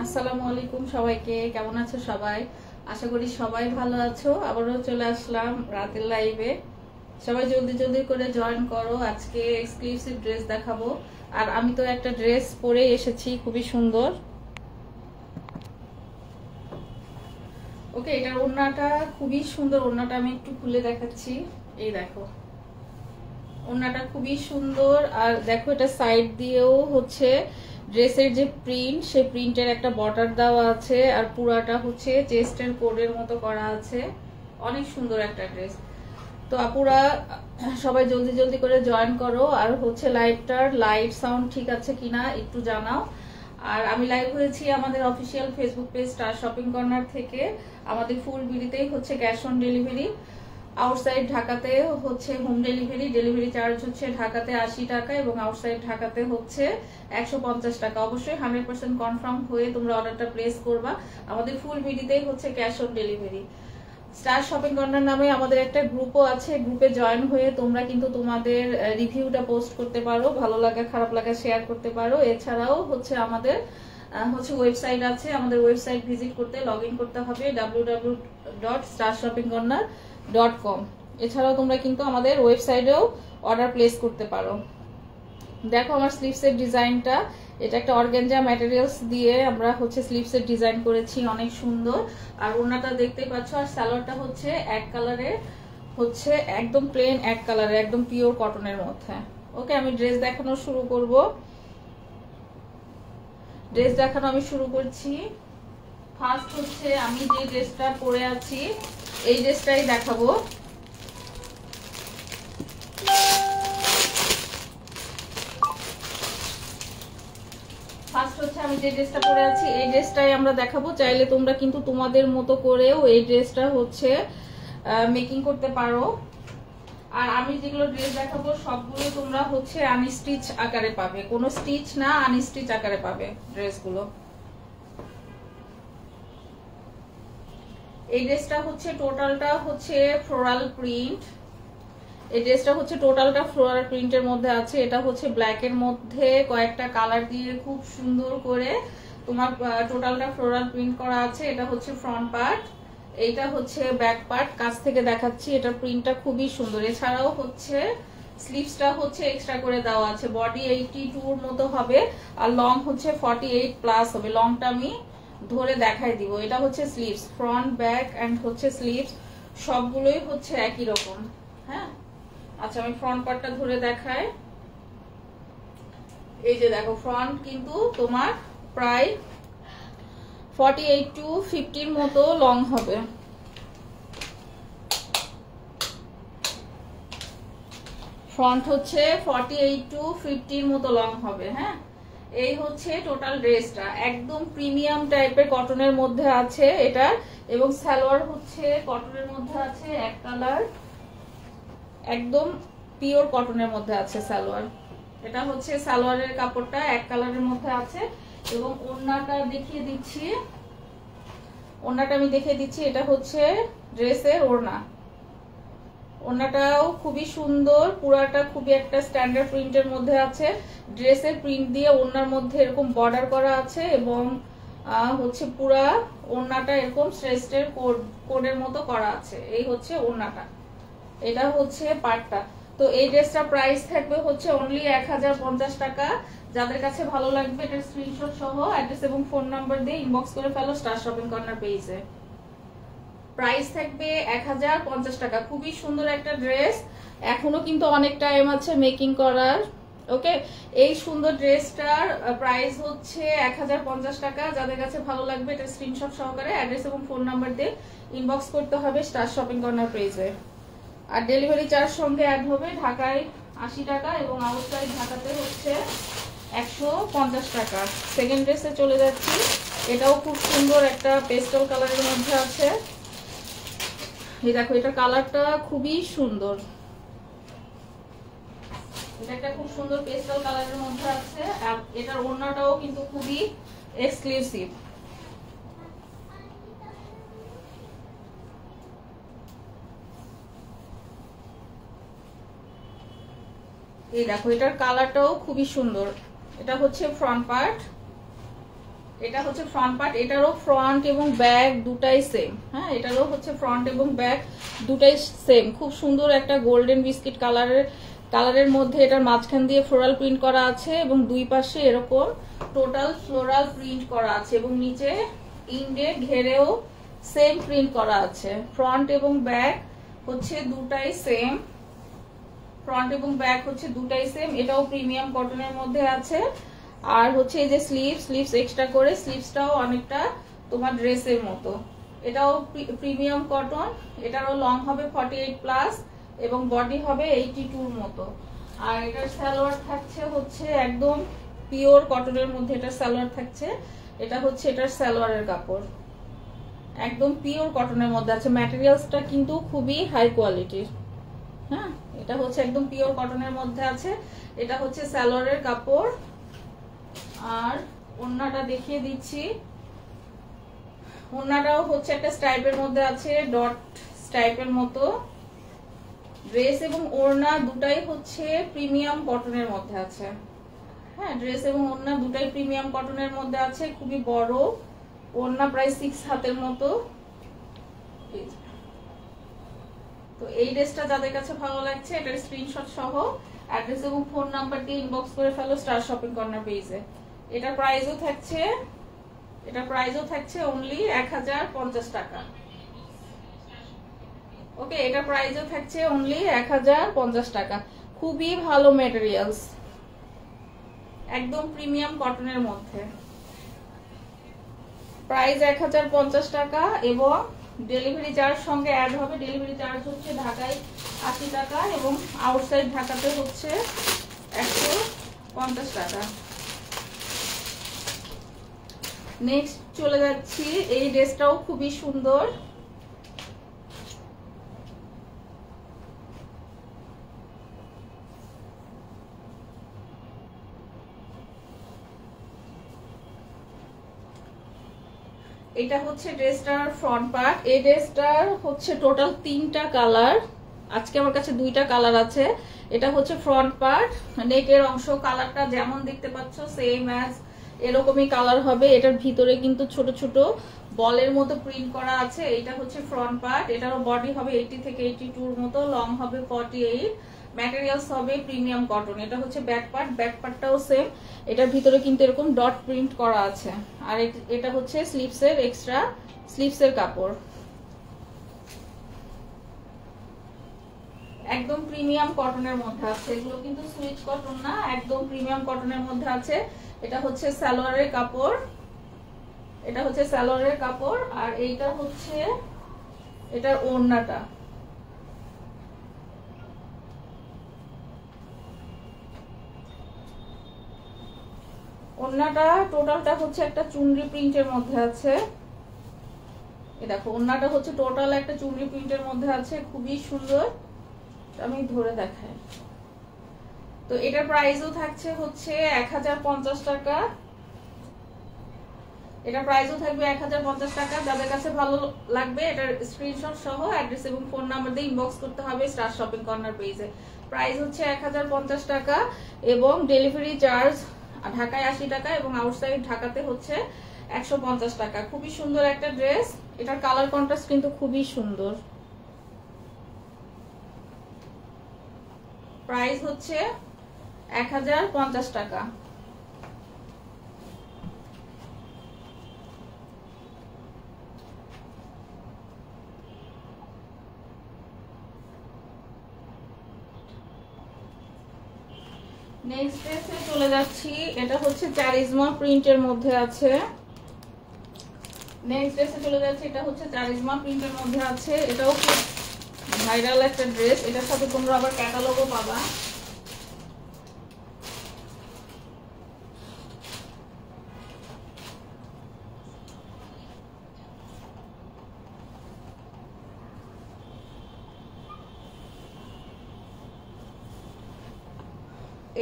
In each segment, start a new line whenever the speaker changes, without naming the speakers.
আসসালামু আলাইকুম সবাইকে, কেমন আছো সবাই? আশা করি সবাই ভালো আছো। আবারও চলে আসলাম রাতের লাইভে। সবাই জলদি জলদি করে জয়েন করো। আজকে এক্সক্লুসিভ ড্রেস দেখাবো। আর আমি তো একটা ড্রেস পরে এসেছি, খুবই সুন্দর। ওকে, এটার ওড়নাটা খুবই সুন্দর। ওড়নাটা আমি একটু খুলে দেখাচ্ছি। এই দেখো, ওড়নাটা খুবই সুন্দর। আর দেখো, এটা সাইড দিয়েও হচ্ছে ড্রেসের যে প্রিন্ট, সেই প্রিন্টের একটা বর্ডার দেওয়া আছে। আর পুরাটা হচ্ছে চেস্টের কোডের মতো করা আছে। অনেক সুন্দর একটা ড্রেস। তো আপুরা সবাই জলদি জলদি করে জয়েন করো। আর হচ্ছে লাইভটার লাইট সাউন্ড ঠিক আছে কিনা একটু জানাও। আর আমি লাইভ হয়েছি আমাদের official Facebook page star shopping corner থেকে। আমাদের ফুল বিডিতেই হচ্ছে ক্যাশ অন ডেলিভারি। আউটসাইড ঢাকাতে হচ্ছে হোম ডেলিভারি। ডেলিভারি চার্জ হচ্ছে ঢাকাতে 80 টাকা এবং আউটসাইড ঢাকাতে হচ্ছে 150 টাকা। অবশ্যই 100% কনফার্ম হয়ে তোমরা অর্ডারটা প্লেস করবা। আমাদের ফুল বিডিতেই হচ্ছে cash on delivery. Star shopping corner নামে আমাদের একটা গ্রুপও আছে। গ্রুপে জয়েন হয়ে তোমরা কিন্তু তোমাদের রিভিউটা পোস্ট করতে পারো, ভালো লাগা খারাপ লাগা শেয়ার করতে পারো। এছাড়াও হচ্ছে আমাদের ওয়েবসাইট আছে। আমাদের ওয়েবসাইট ভিজিট করতে লগ ইন করতে হবে www.starshoppingcorner.com। এছাড়াও তোমরা কিন্তু আমাদের ওয়েবসাইটেও অর্ডার প্লেস করতে পারো। দেখো আমার স্লিভসের ডিজাইনটা, এটা একটা অর্গানজা ম্যাটেরিয়ালস দিয়ে আমরা হচ্ছে স্লিভসের ডিজাইন করেছি, অনেক সুন্দর। আর ওড়নাটা দেখতেই পাচ্ছ। আর সালোয়ারটা হচ্ছে এক কালারে, হচ্ছে একদম প্লেন এক কালারে, একদম পিওর কটনের মধ্যে। ওকে, আমি ড্রেস দেখানো শুরু করব। ড্রেস দেখানো আমি শুরু করছি। ফার্স্ট হচ্ছে আমি যে ড্রেসটা পরে আছি এই ড্রেসটাই দেখাবো। ফার্স্ট হচ্ছে আমি যে ড্রেসটা পরে আছি এই ড্রেসটাই আমরা দেখাবো। চাইলে তোমরা কিন্তু তোমাদের মতো করেও এই ড্রেসটা হচ্ছে মেকিং করতে পারো। আর আমি যেগুলো ড্রেস দেখাবো সবগুলো তোমরা হচ্ছে আনস্টিচ আকারে পাবে, কোনো স্টিচ না, আনস্টিচ আকারে পাবে ড্রেসগুলো। এই ড্রেসটা হচ্ছে টোটালটা হচ্ছে ফ্লোরাল প্রিন্ট। এই ড্রেসটা হচ্ছে টোটালটা ফ্লোরাল প্রিন্টের মধ্যে আছে। এটা হচ্ছে ব্ল্যাক এর মধ্যে কয়েকটা কালার দিয়ে খুব সুন্দর করে তোমার টোটালটা ফ্লোরাল প্রিন্ট করা আছে। এটা হচ্ছে ফ্রন্ট পার্ট, এইটা হচ্ছে ব্যাক পার্ট। কাছ থেকে দেখাচ্ছি, এটার প্রিন্টটা খুবই সুন্দর। এছাড়াও হচ্ছে স্লিভসটা হচ্ছে এক্সট্রা করে দেওয়া আছে। বডি 82 মতো হবে আর লং হচ্ছে 48 প্লাস হবে। লংটা আমি ধরে দেখাই দিব। এটা হচ্ছে স্লিভস, ফ্রন্ট ব্যাক এন্ড হচ্ছে স্লিভস সবগুলোই হচ্ছে একই রকম। হ্যাঁ, আচ্ছা আমি ফ্রন্ট পার্টটা ধরে দেখাই। এই যে দেখো, ফ্রন্ট কিন্তু তোমার প্রায় 48 to 50 মতো লং হবে। ফ্রন্ট হচ্ছে 48 to 50 মতো লং হবে। হ্যাঁ, এই হচ্ছে টোটাল ড্রেসটা। একদম প্রিমিয়াম টাইপের কটনের মধ্যে আছে এটা। এবং সালোয়ার হচ্ছে কটনের মধ্যে আছে এক কালার, একদম পিওর কটনের মধ্যে আছে সালোয়ার। এটা হচ্ছে সালোয়ারের কাপড়টা এক কালারের মধ্যে আছে। এবং ওড়নাটা দেখিয়ে দিচ্ছি, ওড়নাটা আমি দেখিয়ে দিচ্ছি। এটা হচ্ছে ড্রেসের ওড়না। ওড়নাটাও খুবই সুন্দর, পুরাটা খুবই একটা স্ট্যান্ডার্ড প্রিন্টের মধ্যে আছে। ড্রেসের প্রিন্ট দিয়ে ওড়নার মধ্যে এরকম বর্ডার করা আছে এবং হচ্ছে পুরা ওড়নাটা এরকম শ্রেষ্ঠের কোডের মতো করা আছে। এই হচ্ছে ওড়নাটা, এটা হচ্ছে পাটটা। তো এই ড্রেসটা প্রাইস থাকবে হচ্ছে অনলি 1050 টাকা। যাদের কাছে ভালো লাগবে এটার স্ক্রিনশট সহ অ্যাড্রেস এবং ফোন নাম্বার দিয়ে ইনবক্স করে ফেলো স্টার শপিং কর্নার পেজে। প্রাইস থাকবে 1050 টাকা। খুবই সুন্দর একটা ড্রেস, এখনো কিন্তু অনেক টাইম আছে মেকিং করার। ওকে, এই সুন্দর ড্রেসটার প্রাইস হচ্ছে 1050 টাকা। যাদের কাছে ভালো লাগবে এটা স্ক্রিনশট সহকারে অ্যাড্রেস এবং ফোন নাম্বার দিয়ে ইনবক্স করতে হবে স্টার শপিং কর্নার পেজে। আর ডেলিভারি চার্জ সঙ্গে অ্যাড হবে। ঢাকায় 80 টাকা এবং আউটসাইড ঢাকাতে হচ্ছে 150 টাকা। সেকেন্ড ড্রেসে চলে যাচ্ছি। এটাও খুব সুন্দর একটা পেস্টেল কালারের মধ্যে আছে। এই দেখো, এটা কালারটা খুবই সুন্দর। এটা একটা খুব সুন্দর পেস্টেল কালারের মধ্যে আছে। আর এটার ওড়নাটাও কিন্তু খুবই এক্সক্লুসিভ। এই দেখো, এটার কালারটাও খুবই সুন্দর। এটা হচ্ছে ফ্রন্ট পার্ট, এটা হচ্ছে ফ্রন্ট পার্ট, এটারও ফ্রন্ট এবং ব্যাক দুটাই সেম। হ্যাঁ, এটারও হচ্ছে ফ্রন্ট এবং ব্যাক দুটাই সেম। খুব সুন্দর একটা গোল্ডেন বিস্কিট কালারের মধ্যে এটার মাঝখান দিয়ে ফ্লোরাল প্রিন্ট করা আছে এবং দুই পাশে এরকম টোটাল ফ্লোরাল প্রিন্ট করা আছে এবং নিচে ইন্ডেড ঘেরেও সেম প্রিন্ট করা আছে। ফ্রন্ট এবং ব্যাক হচ্ছে দুটাই সেম, ফ্রন্ট এবং ব্যাক হচ্ছে দুটাই সেম। এটাও প্রিমিয়াম কটনের মধ্যে আছে। আর হচ্ছে এই যে স্লিভস এক্সট্রা করে, স্লিভসটাও অনেকটা তোমার ড্রেসের মতো। এটাও প্রিমিয়াম কটন, এটারও লং হবে 48+ এবং বডি হবে 82 মতো। আর এটার সালোয়ার থাকছে হচ্ছে একদম পিওর কটনের মধ্যে এটার সালোয়ার থাকছে। এটা হচ্ছে এটার সালোয়ারের কাপড়, একদম পিওর কটনের মধ্যে আছে। ম্যাটেরিয়ালসটা কিন্তু খুবই হাই কোয়ালিটির। হ্যাঁ, এটা হচ্ছে একদম পিওর কটনের মধ্যে আছে। এটা হচ্ছে সালোয়ারের কাপড়। আর ওড়নাটা দেখিয়ে দিচ্ছি, ওড়নাটাও হচ্ছে একটা স্ট্রাইপের মধ্যে আছে, ডট স্ট্রাইপের মতো। ড্রেস এবং ওড়না দুটাই হচ্ছে প্রিমিয়াম কটনের মধ্যে আছে। হ্যাঁ, ড্রেস এবং ওড়না দুটাই প্রিমিয়াম কটনের মধ্যে আছে। খুবই বড় ওড়না, প্রায় 6 হাতের মতো। তো এই ড্রেসটা যাদের কাছে ভালো লাগছে এটার স্ক্রিনশট সহ অ্যাড্রেস এবং ফোন নাম্বার দিয়ে ইনবক্স করে ফেলো স্টার শপিং কর্নার পেজে। এটার প্রাইসও থাকছে অনলি 1050 টাকা। ওকে, এটার প্রাইসও থাকছে অনলি 1050 টাকা। খুবই ভালো ম্যাটেরিয়ালস, একদম প্রিমিয়াম কটনের মধ্যে। প্রাইস 1050 টাকা এবং ডেলিভারি চার্জ সঙ্গে অ্যাড হবে। ডেলিভারি চার্জ হচ্ছে ঢাকায় 80 টাকা এবং আউটসাইড ঢাকাতে হচ্ছে 150 টাকা। নেক্সট চলে যাচ্ছি, এই ড্রেসটাও খুবই সুন্দর। এটা হচ্ছে ড্রেসটার ফ্রন্ট পার্ট। এই ড্রেসটার হচ্ছে টোটাল 3টা কালার, আজকে আমার কাছে 2টা কালার আছে। এটা হচ্ছে ফ্রন্ট পার্ট, নেকের অংশ কালারটা যেমন দেখতে পাচ্ছ সেম অ্যাজ এরকমই কালার হবে। এটার ভিতরে কিন্তু ছোট ছোট বলের মতো প্রিন্ট করা আছে। এটা হচ্ছে ফ্রন্ট পার্ট, এটারও বডি হবে 80 থেকে 82 মতো, লং হবে 48। ম্যাটেরিয়ালস হবে প্রিমিয়াম কটন। এটা হচ্ছে ব্যাক পার্টটাও সেম। এটার ভিতরে কিন্তু এরকম ডট প্রিন্ট করা আছে। আর এটা হচ্ছে এক্সট্রা স্লিভসের কাপড়। একদম প্রিমিয়াম কটনের মধ্যে আছে, এগুলো কিন্তু সুইচ কটন না, একদম প্রিমিয়াম কটনের মধ্যে আছে। এটা হচ্ছে সালোয়ারের কাপড়, আর এইটা হচ্ছে এটার ওড়নাটা। ওড়নাটা টোটালটা হচ্ছে একটা চুনরি প্রিন্টের মধ্যে আছে। দেখো, ওড়নাটা হচ্ছে টোটাল একটা চুনরি প্রিন্টের মধ্যে আছে, খুবই সুন্দর। আমি ধরে দেখাই। তো এটার প্রাইসও থাকছে হচ্ছে 1050 টাকা। এটা প্রাইসও থাকবে 1050 টাকা। যাদের কাছে ভালো লাগবে এটার স্ক্রিনশট সহ অ্যাড্রেস এবং ফোন নাম্বার দিয়ে ইনবক্স করতে হবে স্টার শপিং কর্নার পেজে। প্রাইস হচ্ছে 1050 টাকা এবং ডেলিভারি চার্জ ঢাকায় 80 টাকা এবং আউটসাইড ঢাকাতে হচ্ছে 150 টাকা। খুবই সুন্দর একটা ড্রেস। এটার কালার কন্ট্রাস্ট কিন্তু খুবই সুন্দর। প্রাইস হচ্ছে 1050 টাকা। নেক্সট ড্রেসে চলে যাচ্ছি, এটা হচ্ছে চারিজমা প্রিন্টের মধ্যে আছে। এটাও খুব ভাইরাল একটা ড্রেস। এটার সাথে তোমরা আবার ক্যাটালগও পাবা।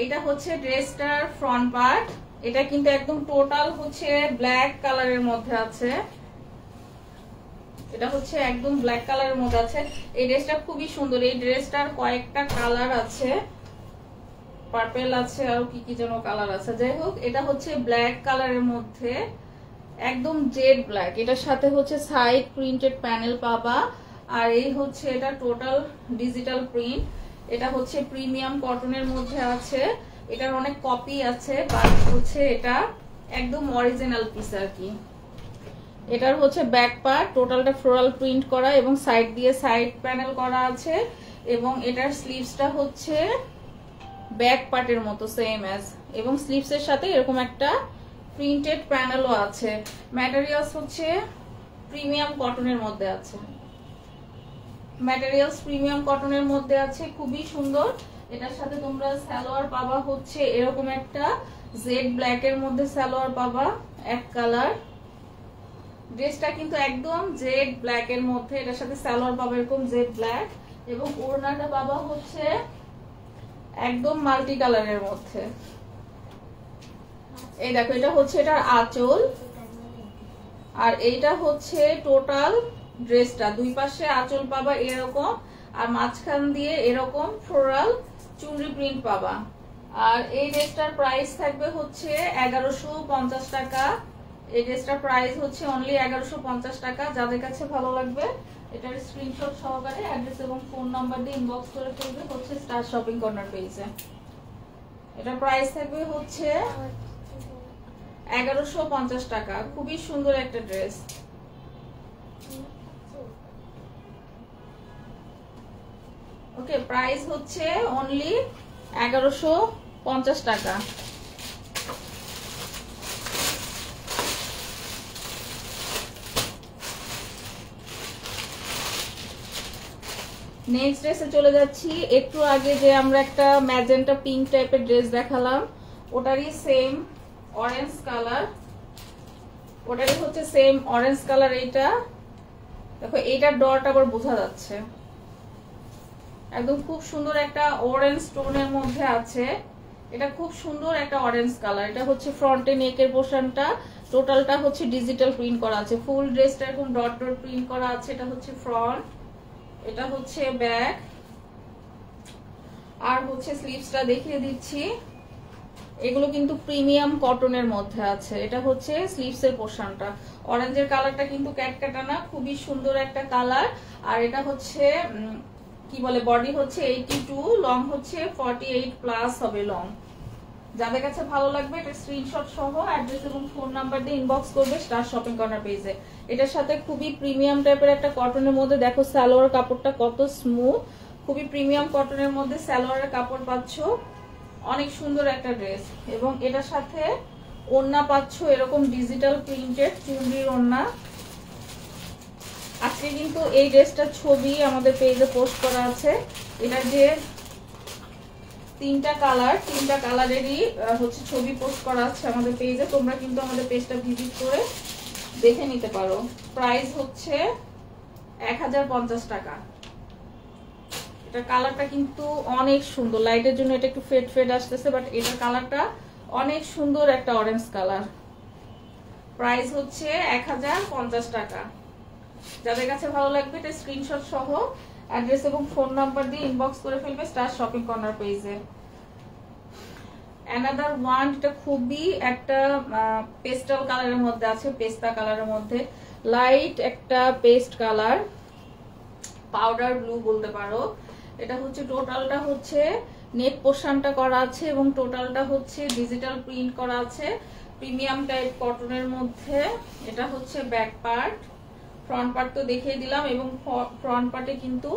এটা হচ্ছে ড্রেসটার ফ্রন্ট পার্ট। এটা কিন্তু একদম টোটাল হচ্ছে ব্ল্যাক কালারের মধ্যে আছে। এই ড্রেসটা খুবই সুন্দর। এই ড্রেসটার কয়েকটা কালার আছে, পার্পল আছে আর কি কি যেন কালার আছে। যাই হোক, এটা হচ্ছে ব্ল্যাক কালারের মধ্যে একদম জেড ব্ল্যাক, এটার সাথে হচ্ছে সাইড প্রিন্টেড প্যানেল পাবা। আর এই হচ্ছে এটা টোটাল ডিজিটাল প্রিন্ট। এটা হচ্ছে প্রিমিয়াম কটনের মধ্যে আছে, এটার অনেক কপি আছে, বাট হচ্ছে এটা একদম অরিজিনাল পিস আর কি। এটার হচ্ছে ব্যাক পার্ট টোটালটা ফ্লোরাল প্রিন্ট করা এবং সাইড দিয়ে সাইড প্যানেল করা আছে, এবং এটার স্লিভসটা হচ্ছে ব্যাক পার্টের মতো সেম অ্যাজ, এবং স্লিভসের সাথে এরকম একটা প্রিন্টেড প্যানেলও আছে। ম্যাটেরিয়ালস হচ্ছে প্রিমিয়াম কটনের মধ্যে আছে, ম্যাটেরিয়ালস প্রিমিয়াম কটনের মধ্যে আছে, খুবই সুন্দর। এটার সাথে তোমরা সালোয়ার পাবা হচ্ছে এরকম একটা জেড ব্ল্যাক এর মধ্যে সালোয়ার পাবা, এক কালার। ড্রেসটা কিন্তু একদম জেড ব্ল্যাক এর মধ্যে, এটার সাথে সালোয়ার পাবা এরকম জেড ব্ল্যাক, এবং ওড়নাটা পাবা হচ্ছে একদম মাল্টি কালারের মধ্যে। এই দেখো এটা হচ্ছে এটার আঁচল, আর এইটা হচ্ছে টোটাল ড্রেসটা। দুই পাশে আঁচল পাবা এরকম, আর মাঝখান দিয়ে এরকম ফ্লোরাল চুনরি প্রিন্ট পাবা। আর এই ড্রেসটার প্রাইস থাকবে হচ্ছে 1150 টাকা। এই ড্রেসটার প্রাইস হচ্ছে অনলি 1150 টাকা। যাদের কাছে ভালো লাগবে এটার স্ক্রিনশট সহকারে অ্যাড্রেস এবং ফোন নাম্বার দিয়ে ইনবক্স করে ফেলবে হচ্ছে স্টার শপিং কর্নার পেজে। এটার প্রাইস থাকবে হচ্ছে 1150 টাকা। খুবই সুন্দর একটা ড্রেস। ওকে, প্রাইস হচ্ছে অনলি 1150 টাকা। নেক্সট ড্রেসে চলে যাচ্ছি। একটু আগে যে আমরা একটা ম্যাজেন্টা পিঙ্ক টাইপের ড্রেস দেখালাম, ওটারই সেম অরেঞ্জ কালার, ওটারই হচ্ছে সেম অরেঞ্জ কালার। এইটা দেখো, এইটার ডটটা আবার বোঝা যাচ্ছে, একদম খুব সুন্দর একটা অরেঞ্জ টোনের মধ্যে আছে। এটা খুব সুন্দর একটা অরেঞ্জ কালার। এটা হচ্ছে ফ্রন্টে নেকের পোর্শনটা টোটালটা হচ্ছে ডিজিটাল প্রিন্ট করা আছে, ফুল ড্রেসটা এরকম ডট ডট প্রিন্ট করা আছে। এটা হচ্ছে ফ্রন্ট, এটা হচ্ছে ব্যাক, আর হচ্ছে স্লিভসটা দেখিয়ে দিচ্ছি। এগুলো কিন্তু প্রিমিয়াম কটনের মধ্যে আছে। এটা হচ্ছে স্লিভসের পোর্শনটা, অরেঞ্জের কালারটা কিন্তু ক্যাটকাটা না, খুবই সুন্দর একটা কালার। আর এটা হচ্ছে কি বলে, বডি হচ্ছে 82, লং হচ্ছে 48 প্লাস হবে লং। যাদের কাছে ভালো লাগবে এটা স্ক্রিনশট সহ অ্যাড্রেস এবং ফোন নাম্বার দিয়ে ইনবক্স করবে স্টার শপিং কর্নার পেজে। এটার সাথে খুবই প্রিমিয়াম টাইপের একটা কটনের মধ্যে দেখো সালোয়ার কাপড়টা কত স্মুথ, খুবই প্রিমিয়াম কটনের মধ্যে সালোয়ারের কাপড় পাচ্ছ। অনেক সুন্দর একটা ড্রেস, এবং এটার সাথে ওড়না পাচ্ছ এরকম ডিজিটাল প্রিন্টেড চুনরির ওড়না। আজকে কিন্তু এই ড্রেসটার ছবি আমাদের পেজে পোস্ট করা আছে। এটার যে তিনটা কালারেরই হচ্ছে ছবি পোস্ট করা আছে আমাদের পেজে, তোমরা কিন্তু আমাদের পেজটা ভিজিট করে দেখে নিতে পারো। প্রাইস হচ্ছে 1050 টাকা। এটা কালারটা কিন্তু অনেক সুন্দর, লাইটের জন্য এটা একটু ফেড ফেড আসতেছে, বাট এটার কালারটা অনেক সুন্দর একটা অরেঞ্জ কালার। প্রাইস হচ্ছে 1050 টাকা। যাদের কাছে ভালো লাগবে এটা স্ক্রিনশট সহ অ্যাড্রেস এবং ফোন নাম্বার দিয়ে ইনবক্স করে ফেলবে স্টার শপিং কর্নার পেজে। অ্যানাদার ওয়ান, এটা খুবই একটা পেস্টাল কালারের মধ্যে আছে, পেস্তা কালারের মধ্যে লাইট একটা পেস্ট কালার, পাউডার ব্লু বলতে পারো। এটা হচ্ছে টোটালটা হচ্ছে নেক পোর্শনটা করা আছে এবং টোটালটা হচ্ছে ডিজিটাল প্রিন্ট করা আছে, প্রিমিয়াম টাইপ কটনের মধ্যে। এটা হচ্ছে ব্যাক পার্ট, ফ্রন্ট পার্ট তো দেখিয়ে দিলাম, এবং ফ্রন্ট পার্টে কিন্তু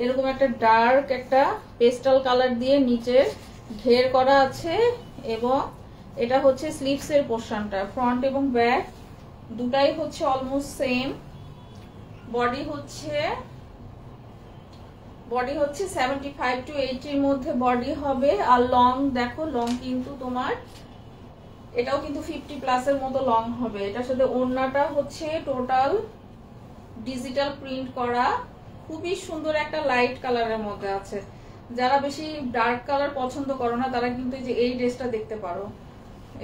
এরকম একটা ডার্ক একটা পেস্টাল কালার দিয়ে নিচে ঘের করা আছে, এবং এটা হচ্ছে স্লিভসের পোর্শনটা, ফ্রন্ট এবং ব্যাক দুটাই হচ্ছে অলমোস্ট সেম। বডি হচ্ছে 75 to 80 মধ্যে বডি হবে। আর লং দেখো, লং কিন্তু তোমার এটাও কিন্তু 50 প্লাসের মতো লং হবে। এটার সাথে ওড়নাটা হচ্ছে টোটাল ডিজিটাল প্রিন্ট করা, খুবই সুন্দর একটা লাইট কালারের মধ্যে আছে। যারা বেশি ডার্ক কালার পছন্দ করো না তারা কিন্তু এই ড্রেসটা দেখতে পারো।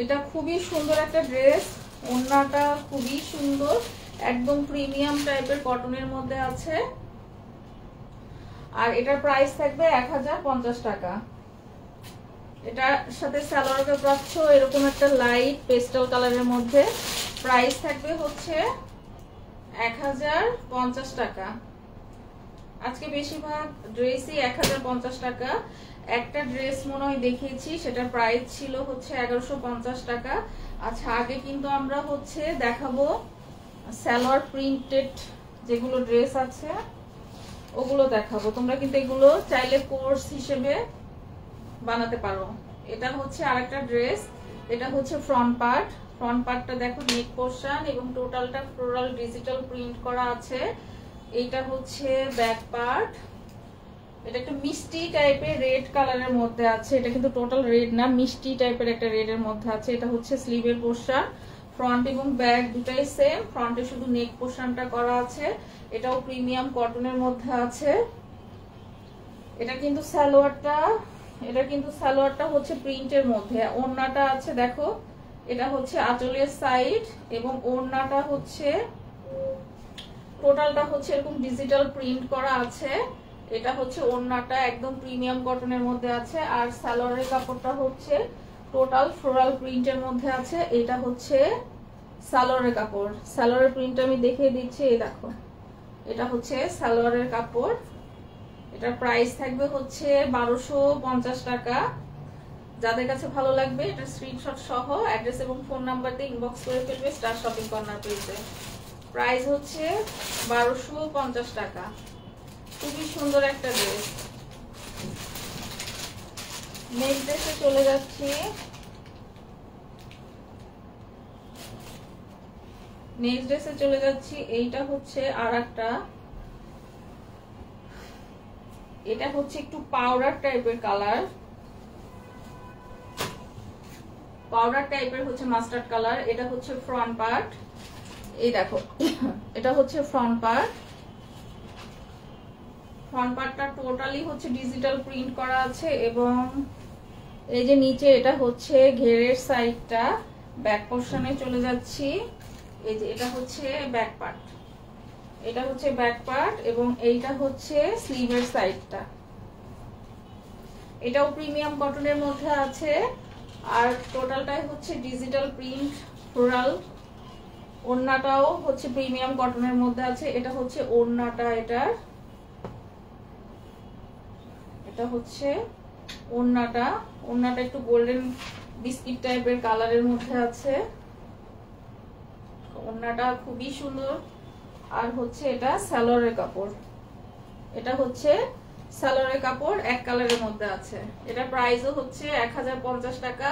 এটা খুবই সুন্দর একটা ড্রেস, ওড়নাটা খুবই সুন্দর, একদম প্রিমিয়াম টাইপের কটনের মধ্যে আছে। আর এটার প্রাইস থাকবে 1050 টাকা। এটার সাথে সালোয়ারটা পাচ্ছ এরকম একটা লাইট পেস্টাল কালারের মধ্যে, প্রাইস থাকবে হচ্ছে 1050 টাকা। আজকে বেশিরভাগ ড্রেসই 1050 টাকা। একটা ড্রেস মনে হয় দেখিয়েছি, সেটার প্রাইস ছিল হচ্ছে 1150 টাকা। আচ্ছা, আগে কিন্তু আমরা হচ্ছে দেখাবো সালোয়ার প্রিন্টেড যেগুলো ড্রেস আছে ওগুলো দেখাবো। তোমরা কিন্তু এগুলো চাইলে কোর্স হিসেবে বানাতে পারো। এটা হচ্ছে আরেকটা ড্রেস, এটা হচ্ছে ফ্রন্ট পার্টটা দেখো নেক পোরশন এবং টোটালটা ফ্লোরাল ডিজিটাল প্রিন্ট করা আছে। এইটা হচ্ছে ব্যাক পার্ট, এটা একটা মিষ্টি টাইপের রেড কালারের মধ্যে আছে। এটা কিন্তু টোটাল রেড না, মিষ্টি টাইপের একটা রেড এর মধ্যে আছে। এটা হচ্ছে স্লিভের পোরশন, ফ্রন্ট এবং ব্যাক দুটাই সেম। ফ্রন্টে শুধু নেক পোরশনটা করা আছে। এটাও প্রিমিয়াম কটনের মধ্যে আছে। এটা কিন্তু সালোয়ারটা হচ্ছে প্রিন্টের মধ্যে। ওড়নাটা আছে দেখো, এটা হচ্ছে আঁচলের সাইড এবং ওড়নাটা হচ্ছে টোটালটা হচ্ছে এরকম ডিজিটাল প্রিন্ট করা আছে। এটা হচ্ছে ওড়নাটা একদম প্রিমিয়াম কটনের মধ্যে আছে। আর সালোয়ারের কাপড়টা হচ্ছে টোটাল ফ্লোরাল প্রিন্টের মধ্যে আছে। এটা হচ্ছে সালোয়ারের কাপড়। সালোয়ারের প্রিন্ট আমি দেখিয়ে দিচ্ছি, এই দেখো, এটা হচ্ছে সালোয়ারের কাপড়। এটার প্রাইস থাকবে হচ্ছে 1250 টাকা। যাদের কাছে ভালো লাগবে এটা স্ক্রিনশট সহ অ্যাড্রেস এবং ফোন নাম্বার দিয়ে ইনবক্স করে ফেলবে স্টার শপিং কর্নার পেজে। প্রাইস হচ্ছে 1250 টাকা। খুবই সুন্দর একটা ড্রেস। নেক্সট ড্রেসে চলে যাচ্ছি। এইটা হচ্ছে আরেকটা, এটা হচ্ছে একটু পাউডার টাইপের কালার, হচ্ছে মাস্টার্ড কালার। এটা হচ্ছে ফ্রন্ট পার্ট, এই দেখো, এটা হচ্ছে ফ্রন্ট পার্টটা টোটালি হচ্ছে ডিজিটাল প্রিন্ট করা আছে। এবং এই যে নিচে এটা হচ্ছে ঘেরের সাইডটা। ব্যাক পোরশনে চলে যাচ্ছি। এই যে এটা হচ্ছে ব্যাক পার্ট, এবং এইটা হচ্ছে স্লিভের সাইডটা। এটাও প্রিমিয়াম কটনের মধ্যে আছে। আর টোটালটাই হচ্ছে ডিজিটাল প্রিন্ট ফ্লোরাল। ওড়নাটাও হচ্ছে প্রিমিয়াম কটনের মধ্যে আছে। এটা হচ্ছে ওড়নাটা, এটা হচ্ছে ওড়নাটা একটু গোল্ডেন বিস্কিট টাইপের কালারের মধ্যে আছে। ওড়নাটা খুবই সুন্দর। আর হচ্ছে এটা সালোয়ারের কাপড়, এক কালারের মধ্যে আছে। এটা প্রাইসও হচ্ছে 1050 টাকা।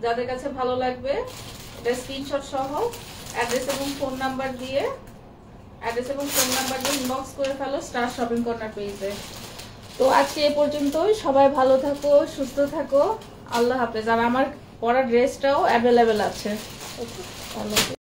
যাদের কাছে ভালো লাগবে এটা স্ক্রিনশট সহ অ্যাড্রেস এবং ফোন নাম্বার দিয়ে ইনবক্স করে ফেলো স্টার শপিং কর্নার পেজে। তো আজকে এ পর্যন্তই। সবাই ভালো থাকো, সুস্থ থাকো, আল্লাহ হাফেজ। আর আমার পরা ড্রেসটাও অ্যাভেলেবেল আছে।